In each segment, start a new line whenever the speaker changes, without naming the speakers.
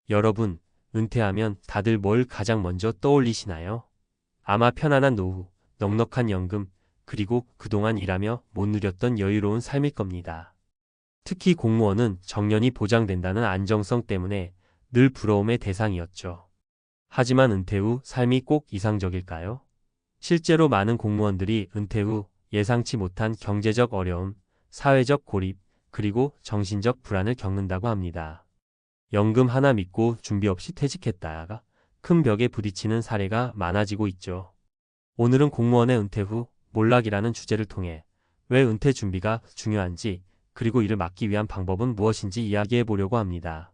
여러분, 은퇴하면 다들 뭘 가장 먼저 떠올리시나요? 아마 편안한 노후, 넉넉한 연금, 그리고 그동안 일하며 못 누렸던 여유로운 삶일 겁니다. 특히 공무원은 정년이 보장된다는 안정성 때문에 늘 부러움의 대상이었죠. 하지만 은퇴 후 삶이 꼭 이상적일까요? 실제로 많은 공무원들이 은퇴 후 예상치 못한 경제적 어려움, 사회적 고립, 그리고 정신적 불안을 겪는다고 합니다. 연금 하나 믿고 준비 없이 퇴직했다가 큰 벽에 부딪히는 사례가 많아지고 있죠. 오늘은 공무원의 은퇴 후 몰락이라는 주제를 통해 왜 은퇴 준비가 중요한지, 그리고 이를 막기 위한 방법은 무엇인지 이야기해 보려고 합니다.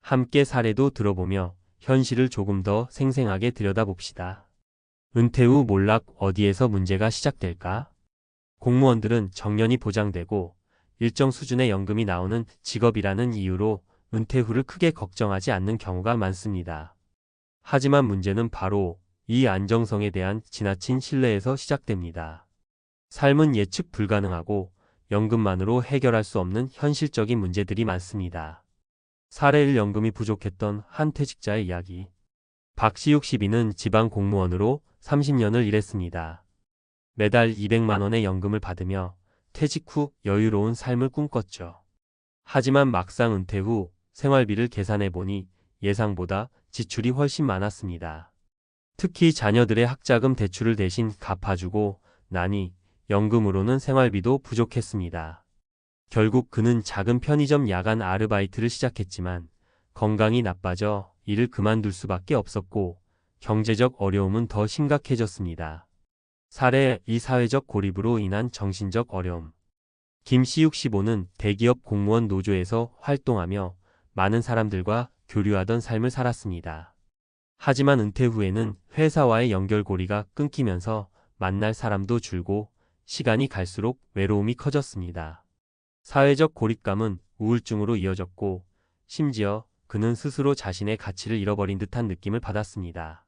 함께 사례도 들어보며 현실을 조금 더 생생하게 들여다봅시다. 은퇴 후 몰락, 어디에서 문제가 시작될까? 공무원들은 정년이 보장되고 일정 수준의 연금이 나오는 직업이라는 이유로 은퇴 후를 크게 걱정하지 않는 경우가 많습니다. 하지만 문제는 바로 이 안정성에 대한 지나친 신뢰에서 시작됩니다. 삶은 예측 불가능하고 연금만으로 해결할 수 없는 현실적인 문제들이 많습니다. 사례 1, 연금이 부족했던 한 퇴직자의 이야기. 박시욱 씨는 지방 공무원으로 30년을 일했습니다. 매달 200만 원의 연금을 받으며 퇴직 후 여유로운 삶을 꿈꿨죠. 하지만 막상 은퇴 후 생활비를 계산해 보니 예상보다 지출이 훨씬 많았습니다. 특히 자녀들의 학자금 대출을 대신 갚아주고 나니 연금으로는 생활비도 부족했습니다. 결국 그는 작은 편의점 야간 아르바이트를 시작했지만 건강이 나빠져 일을 그만둘 수밖에 없었고 경제적 어려움은 더 심각해졌습니다. 사례 2, 사회적 고립으로 인한 정신적 어려움. 김시욱 씨는 대기업 공무원 노조에서 활동하며 많은 사람들과 교류하던 삶을 살았습니다. 하지만 은퇴 후에는 회사와의 연결고리가 끊기면서 만날 사람도 줄고 시간이 갈수록 외로움이 커졌습니다. 사회적 고립감은 우울증으로 이어졌고 심지어 그는 스스로 자신의 가치를 잃어버린 듯한 느낌을 받았습니다.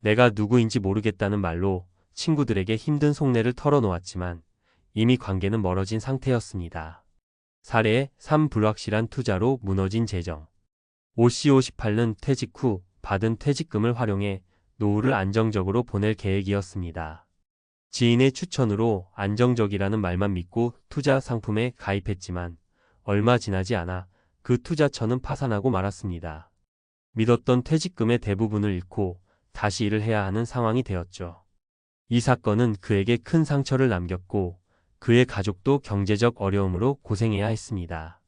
내가 누구인지 모르겠다는 말로 친구들에게 힘든 속내를 털어놓았지만 이미 관계는 멀어진 상태였습니다. 사례 3, 불확실한 투자로 무너진 재정. 오씨 58는 퇴직 후 받은 퇴직금을 활용해 노후를 안정적으로 보낼 계획이었습니다. 지인의 추천으로 안정적이라는 말만 믿고 투자 상품에 가입했지만 얼마 지나지 않아 그 투자처는 파산하고 말았습니다. 믿었던 퇴직금의 대부분을 잃고 다시 일을 해야 하는 상황이 되었죠. 이 사건은 그에게 큰 상처를 남겼고 그의 가족도 경제적 어려움으로 고생해야 했습니다.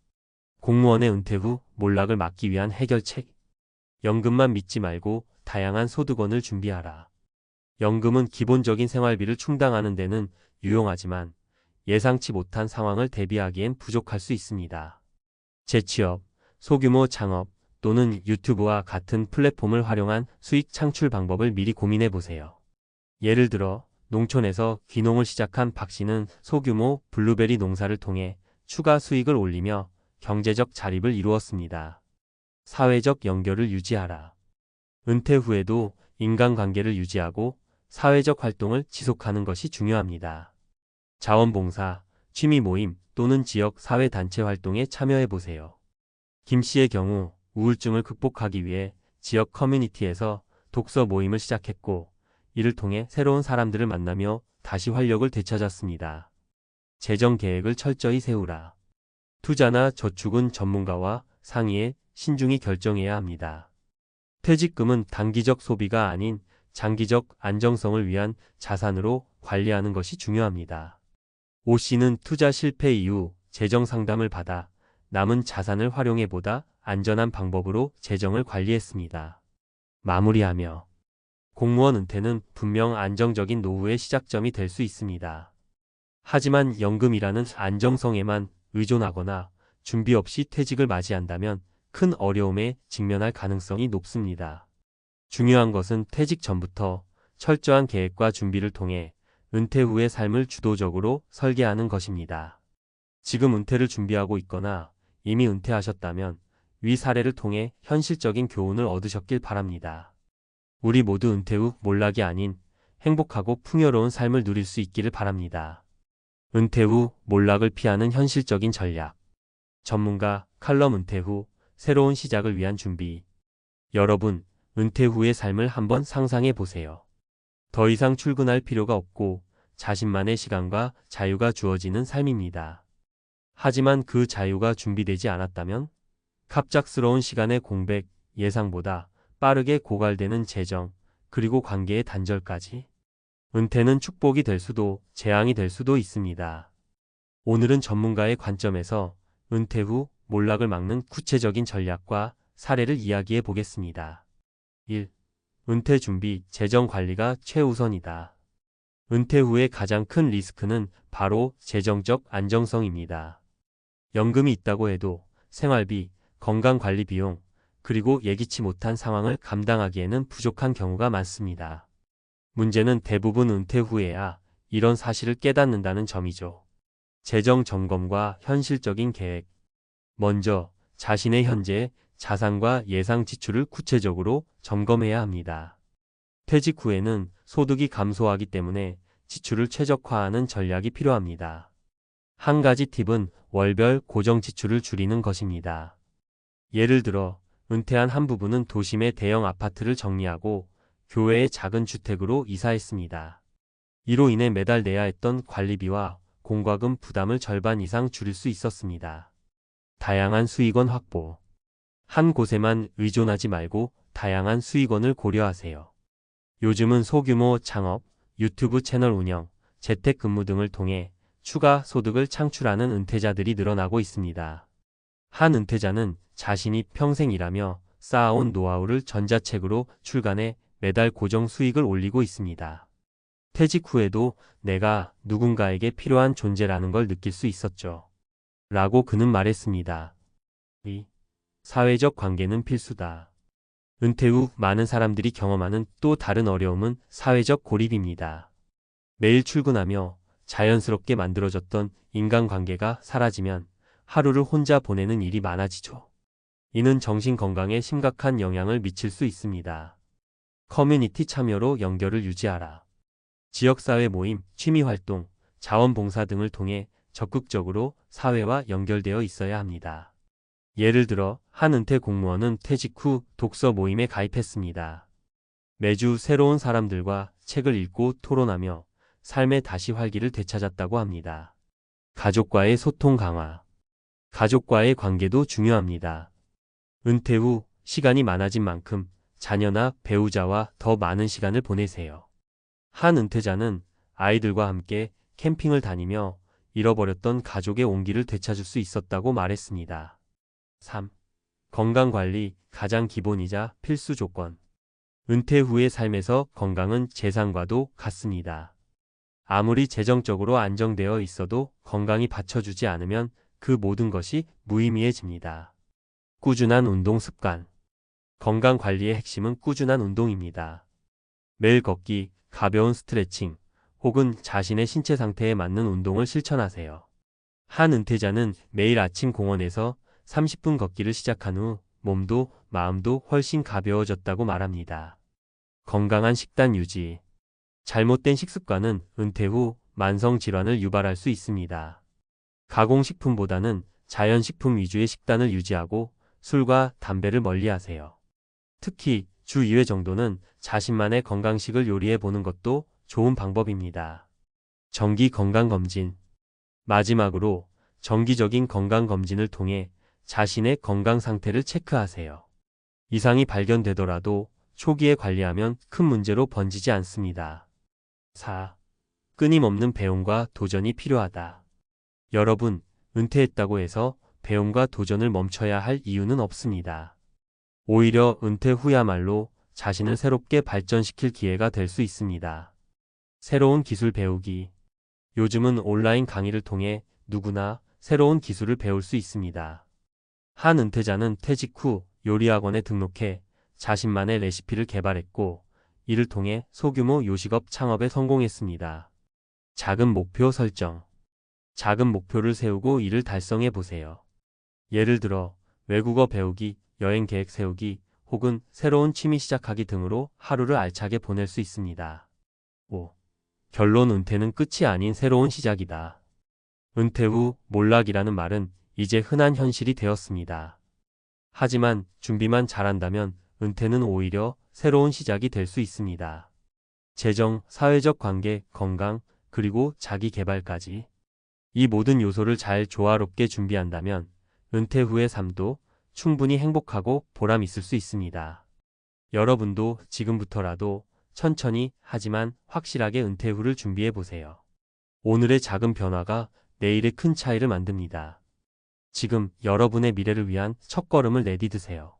공무원의 은퇴 후 몰락을 막기 위한 해결책. 연금만 믿지 말고 다양한 소득원을 준비하라. 연금은 기본적인 생활비를 충당하는 데는 유용하지만 예상치 못한 상황을 대비하기엔 부족할 수 있습니다. 재취업, 소규모 창업 또는 유튜브와 같은 플랫폼을 활용한 수익 창출 방법을 미리 고민해 보세요. 예를 들어 농촌에서 귀농을 시작한 박 씨는 소규모 블루베리 농사를 통해 추가 수익을 올리며 경제적 자립을 이루었습니다. 사회적 연결을 유지하라. 은퇴 후에도 인간관계를 유지하고 사회적 활동을 지속하는 것이 중요합니다. 자원봉사, 취미 모임 또는 지역 사회단체 활동에 참여해 보세요. 김 씨의 경우 우울증을 극복하기 위해 지역 커뮤니티에서 독서 모임을 시작했고 이를 통해 새로운 사람들을 만나며 다시 활력을 되찾았습니다. 재정 계획을 철저히 세우라. 투자나 저축은 전문가와 상의해 신중히 결정해야 합니다. 퇴직금은 단기적 소비가 아닌 장기적 안정성을 위한 자산으로 관리하는 것이 중요합니다. 오 씨는 투자 실패 이후 재정 상담을 받아 남은 자산을 활용해보다 안전한 방법으로 재정을 관리했습니다. 마무리하며 공무원 은퇴는 분명 안정적인 노후의 시작점이 될 수 있습니다. 하지만 연금이라는 안정성에만 의존하거나 준비 없이 퇴직을 맞이한다면 큰 어려움에 직면할 가능성이 높습니다. 중요한 것은 퇴직 전부터 철저한 계획과 준비를 통해 은퇴 후의 삶을 주도적으로 설계하는 것입니다. 지금 은퇴를 준비하고 있거나 이미 은퇴하셨다면 위 사례를 통해 현실적인 교훈을 얻으셨길 바랍니다. 우리 모두 은퇴 후 몰락이 아닌 행복하고 풍요로운 삶을 누릴 수 있기를 바랍니다. 은퇴 후 몰락을 피하는 현실적인 전략. 전문가 칼럼. 은퇴 후 새로운 시작을 위한 준비. 여러분, 은퇴 후의 삶을 한번 상상해 보세요. 더 이상 출근할 필요가 없고 자신만의 시간과 자유가 주어지는 삶입니다. 하지만 그 자유가 준비되지 않았다면 갑작스러운 시간의 공백, 예상보다 빠르게 고갈되는 재정, 그리고 관계의 단절까지. 은퇴는 축복이 될 수도 재앙이 될 수도 있습니다. 오늘은 전문가의 관점에서 은퇴 후 몰락을 막는 구체적인 전략과 사례를 이야기해 보겠습니다. 1. 은퇴 준비, 재정 관리가 최우선이다. 은퇴 후의 가장 큰 리스크는 바로 재정적 안정성입니다. 연금이 있다고 해도 생활비, 건강관리 비용, 그리고 예기치 못한 상황을 감당하기에는 부족한 경우가 많습니다. 문제는 대부분 은퇴 후에야 이런 사실을 깨닫는다는 점이죠. 재정 점검과 현실적인 계획. 먼저 자신의 현재 자산과 예상 지출을 구체적으로 점검해야 합니다. 퇴직 후에는 소득이 감소하기 때문에 지출을 최적화하는 전략이 필요합니다. 한 가지 팁은 월별 고정 지출을 줄이는 것입니다. 예를 들어 은퇴한 한 부부는 도심의 대형 아파트를 정리하고 교외의 작은 주택으로 이사했습니다. 이로 인해 매달 내야 했던 관리비와 공과금 부담을 절반 이상 줄일 수 있었습니다. 다양한 수익원 확보. 한 곳에만 의존하지 말고 다양한 수익원을 고려하세요. 요즘은 소규모 창업, 유튜브 채널 운영, 재택근무 등을 통해 추가 소득을 창출하는 은퇴자들이 늘어나고 있습니다. 한 은퇴자는 자신이 평생 일하며 쌓아온 노하우를 전자책으로 출간해 매달 고정 수익을 올리고 있습니다. 퇴직 후에도 내가 누군가에게 필요한 존재라는 걸 느낄 수 있었죠. 라고 그는 말했습니다. 2. 사회적 관계는 필수다. 은퇴 후 많은 사람들이 경험하는 또 다른 어려움은 사회적 고립입니다. 매일 출근하며 자연스럽게 만들어졌던 인간관계가 사라지면 하루를 혼자 보내는 일이 많아지죠. 이는 정신 건강에 심각한 영향을 미칠 수 있습니다. 커뮤니티 참여로 연결을 유지하라. 지역사회 모임, 취미활동, 자원봉사 등을 통해 적극적으로 사회와 연결되어 있어야 합니다. 예를 들어 한 은퇴 공무원은 퇴직 후 독서 모임에 가입했습니다. 매주 새로운 사람들과 책을 읽고 토론하며 삶에 다시 활기를 되찾았다고 합니다. 가족과의 소통 강화. 가족과의 관계도 중요합니다. 은퇴 후 시간이 많아진 만큼 자녀나 배우자와 더 많은 시간을 보내세요. 한 은퇴자는 아이들과 함께 캠핑을 다니며 잃어버렸던 가족의 온기를 되찾을 수 있었다고 말했습니다. 3. 건강관리, 가장 기본이자 필수 조건. 은퇴 후의 삶에서 건강은 재산과도 같습니다. 아무리 재정적으로 안정되어 있어도 건강이 받쳐주지 않으면 그 모든 것이 무의미해집니다. 꾸준한 운동 습관. 건강관리의 핵심은 꾸준한 운동입니다. 매일 걷기, 가벼운 스트레칭, 혹은 자신의 신체 상태에 맞는 운동을 실천하세요. 한 은퇴자는 매일 아침 공원에서 30분 걷기를 시작한 후 몸도 마음도 훨씬 가벼워졌다고 말합니다. 건강한 식단 유지. 잘못된 식습관은 은퇴 후 만성질환을 유발할 수 있습니다. 가공식품보다는 자연식품 위주의 식단을 유지하고 술과 담배를 멀리하세요. 특히 주 2회 정도는 자신만의 건강식을 요리해 보는 것도 좋은 방법입니다. 정기 건강검진. 마지막으로 정기적인 건강검진을 통해 자신의 건강 상태를 체크하세요. 이상이 발견되더라도 초기에 관리하면 큰 문제로 번지지 않습니다. 4. 끊임없는 배움과 도전이 필요하다. 여러분, 은퇴했다고 해서 배움과 도전을 멈춰야 할 이유는 없습니다. 오히려 은퇴 후야말로 자신을 새롭게 발전시킬 기회가 될 수 있습니다. 새로운 기술 배우기. 요즘은 온라인 강의를 통해 누구나 새로운 기술을 배울 수 있습니다. 한 은퇴자는 퇴직 후 요리학원에 등록해 자신만의 레시피를 개발했고 이를 통해 소규모 요식업 창업에 성공했습니다. 작은 목표 설정. 작은 목표를 세우고 이를 달성해 보세요. 예를 들어 외국어 배우기, 여행 계획 세우기, 혹은 새로운 취미 시작하기 등으로 하루를 알차게 보낼 수 있습니다. 5. 결론. 은퇴는 끝이 아닌 새로운 시작이다. 은퇴 후 몰락이라는 말은 이제 흔한 현실이 되었습니다. 하지만 준비만 잘한다면 은퇴는 오히려 새로운 시작이 될 수 있습니다. 재정, 사회적 관계, 건강, 그리고 자기 개발까지. 이 모든 요소를 잘 조화롭게 준비한다면 은퇴 후의 삶도 충분히 행복하고 보람 있을 수 있습니다. 여러분도 지금부터라도 천천히 하지만 확실하게 은퇴 후를 준비해 보세요. 오늘의 작은 변화가 내일의 큰 차이를 만듭니다. 지금 여러분의 미래를 위한 첫걸음을 내디드세요.